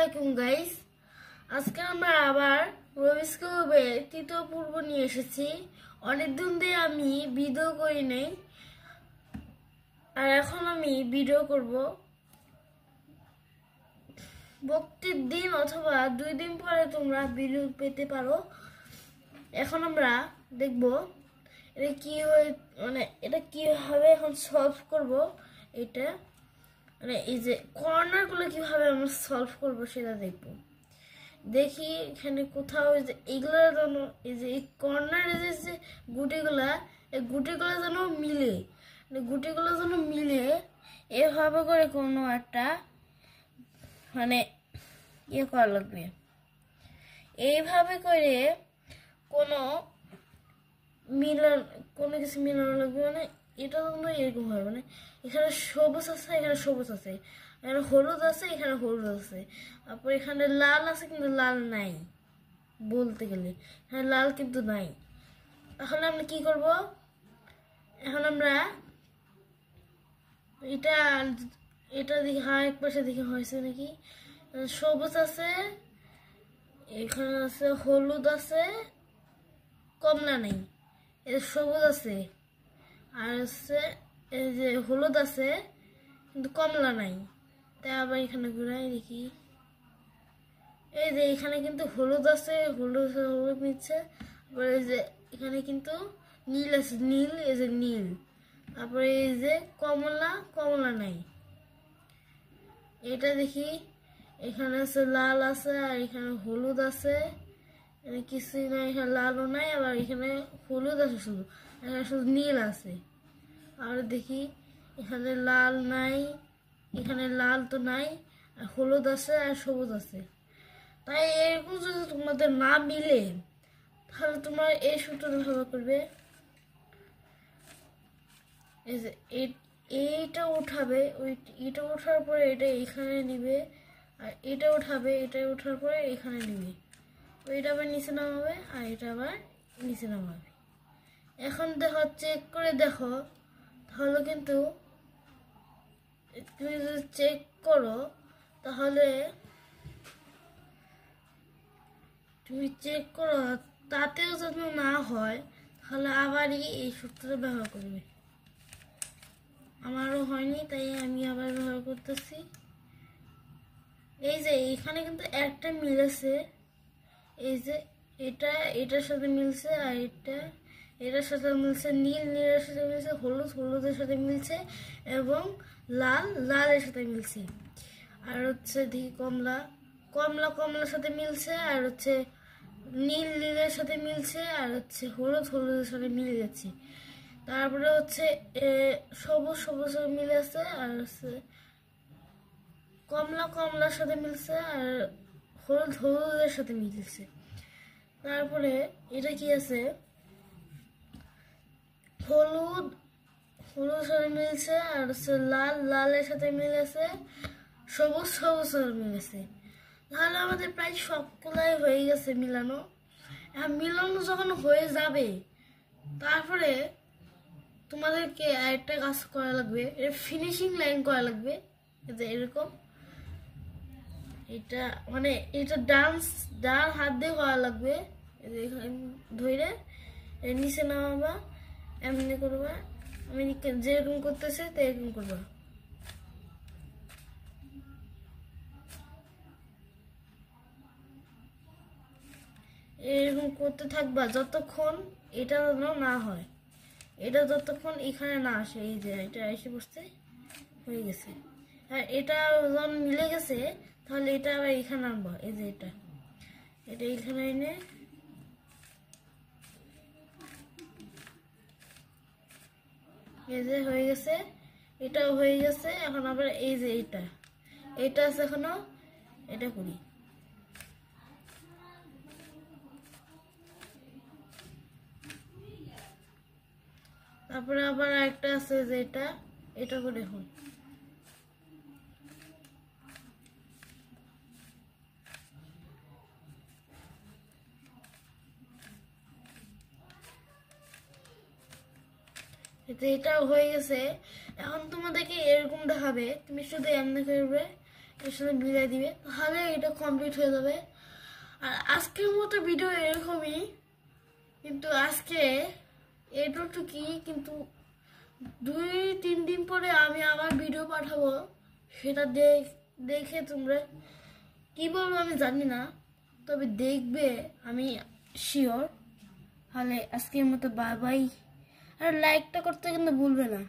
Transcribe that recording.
আলাইকুম গাইস। আজকে আমরা আবার রবিস কিউবের তৃতীয় পর্ব নিয়ে এসেছি। অনেকদিন ধরে আমি ভিডিও করি নাই, আর এখন আমি ভিডিও করব। প্রতিদিন অথবা 2 দিন পরে তোমরা ভিডিও পেতে পারো। এখন আমরা দেখব এটা কি হয়, এটা কিভাবে এখন সলভ করব। এটা এই যে কর্নারগুলো কিভাবে আমরা সলভ করব সেটা দেখব। দেখি এখানে কোথাও যে এইগুলোর জন্য এই যে এই কর্নারে যে গুটিগুলা, এই গুটিগুলো যেন মিলে, গুটিগুলো যেন মিলে এভাবে করে কোনো একটা ইয়ে করা লাগবে। এইভাবে করে কোনো কিছু মিলানো লাগবে। এটা যেন এরকম হয়, এখানে সবুজ আছে, এখানে সবুজ আছে, এখানে হলুদ আছে, এখানে হলুদ আছে, তারপর এখানে লাল আছে কিন্তু লাল নাই বলতে গেলে, এখানে লাল কিন্তু নাই। তাহলে আমরা কি করব? এখন আমরা এটা দেখি, এক পাশে দেখি হয়েছে নাকি। সবুজ আছে, এখানে আছে হলুদ আছে, কমলা নেই, সবুজ আছে, আর হচ্ছে এই যে হলুদ আছে কিন্তু কমলা নাই। তাই আবার এখানে ঘুরাই দেখি, এই যে এখানে কিন্তু হলুদ আছে, হলুদ হলুদ নিচ্ছে। তারপরে এই যে এখানে কিন্তু নীল আছে, নীল, এই যে নীল। তারপরে এই যে কমলা, কমলা নাই। এটা দেখি, এখানে আছে লাল আছে, আর এখানে হলুদ আছে, এখানে কিছুই নাই, এখানে লালও নাই, আবার এখানে হলুদ আছে শুধু, এখানে শুধু নীল আছে। আর দেখি এখানে লাল নাই, এখানে লাল তো নাই, আর হলুদ আছে আর সবুজ আছে। তাই এরকম যদি তোমাদের না মিলে তাহলে তোমার এই সূত্রটা ব্যবহার করবে। এই যে এইটা উঠাবে, এটা ওঠার পরে এটা এখানে নিবে, আর এটা উঠাবে, এটা ওঠার পরে এখানে নিবে, ওইটা আবার নিচে নামাবে, আর এটা আবার নিচে নামাবে। এখন দেখো, চেক করে দেখো, তাহলে কিন্তু তুমি যদি চেক করো তাহলে তাতেও যদি না হয় তাহলে আবারই এই সূত্রটা ব্যবহার করবে। আমারও হয়নি, তাই আমি আবার ব্যবহার করতেছি। এই যে এখানে কিন্তু একটা মিলেছে, এই যে এটার সাথে মিলছে, আর এটার সাথে মিলছে, নীল নীলের সাথে মিলছে, হলুদ হলুদের সাথে মিলছে, এবং লাল লালের সাথে মিলছে। আর হচ্ছে দেখি কমলা, কমলা কমলার সাথে মিলছে, আর হচ্ছে নীল নীলের সাথে মিলছে, আর হচ্ছে হলুদ হলুদের সাথে মিলে যাচ্ছে। তারপরে হচ্ছে সবুজ সবুজ মিলে আছে, আর হচ্ছে কমলা কমলার সাথে মিলছে, আর হলুদ হলুদের সাথে মিলছে। তারপরে এটা কি আছে, হলুদ হলুদের সাথে মিলছে, আর হচ্ছে লাল লালের সাথে মিলেছে, সবুজ সবুজ সাথে মিলেছে। তাহলে আমাদের প্রায় সবগুলাই হয়ে গেছে মিলানো। এখন মিলানো যখন হয়ে যাবে, তারপরে তোমাদেরকে আরেকটা কাজ করা লাগবে, ফিনিশিং লাইন করা লাগবে। যে এরকম এটা ডান হাত দিয়ে করা লাগবে। ধরে নিচে নামাবা, এমনি করবা, আমি যেরকম করতেছে তো এরকম করবা। এরকম করতে থাকবা যতক্ষণ এটা যেন না হয়, এটা যতক্ষণ এখানে না আসে। এই যে এটা এসে বসতে হয়ে গেছে, আর এটা যখন মিলে গেছে তাহলে এটা আবার এখানে আনবো। এই যে এটা এখানে এনে এই যে হয়ে গেছে, এটাও হয়ে গেছে। এখন আবার এই যে এটা আছে এখনো, এটা করি। তারপরে আবার একটা আছে যে এটা করে এখন এটাও হয়ে গেছে। এখন তোমাদেরকে এরকম দেখাবে, তুমি শুধু এমনি করবে, এর সাথে মিলাই দিবে, তাহলে এটা কমপ্লিট হয়ে যাবে। আর আজকের মতো ভিডিও এরকমই, কিন্তু আজকে এটুকুই। কিন্তু 2-3 দিন পরে আমি আবার ভিডিও পাঠাবো, সেটা দেখে তোমরা কি বলবো আমি জানি না, তবে দেখবে আমি শিওর। তাহলে আজকের মতো বাই বাই। আর লাইকটা করতে কিন্তু ভুলবে না।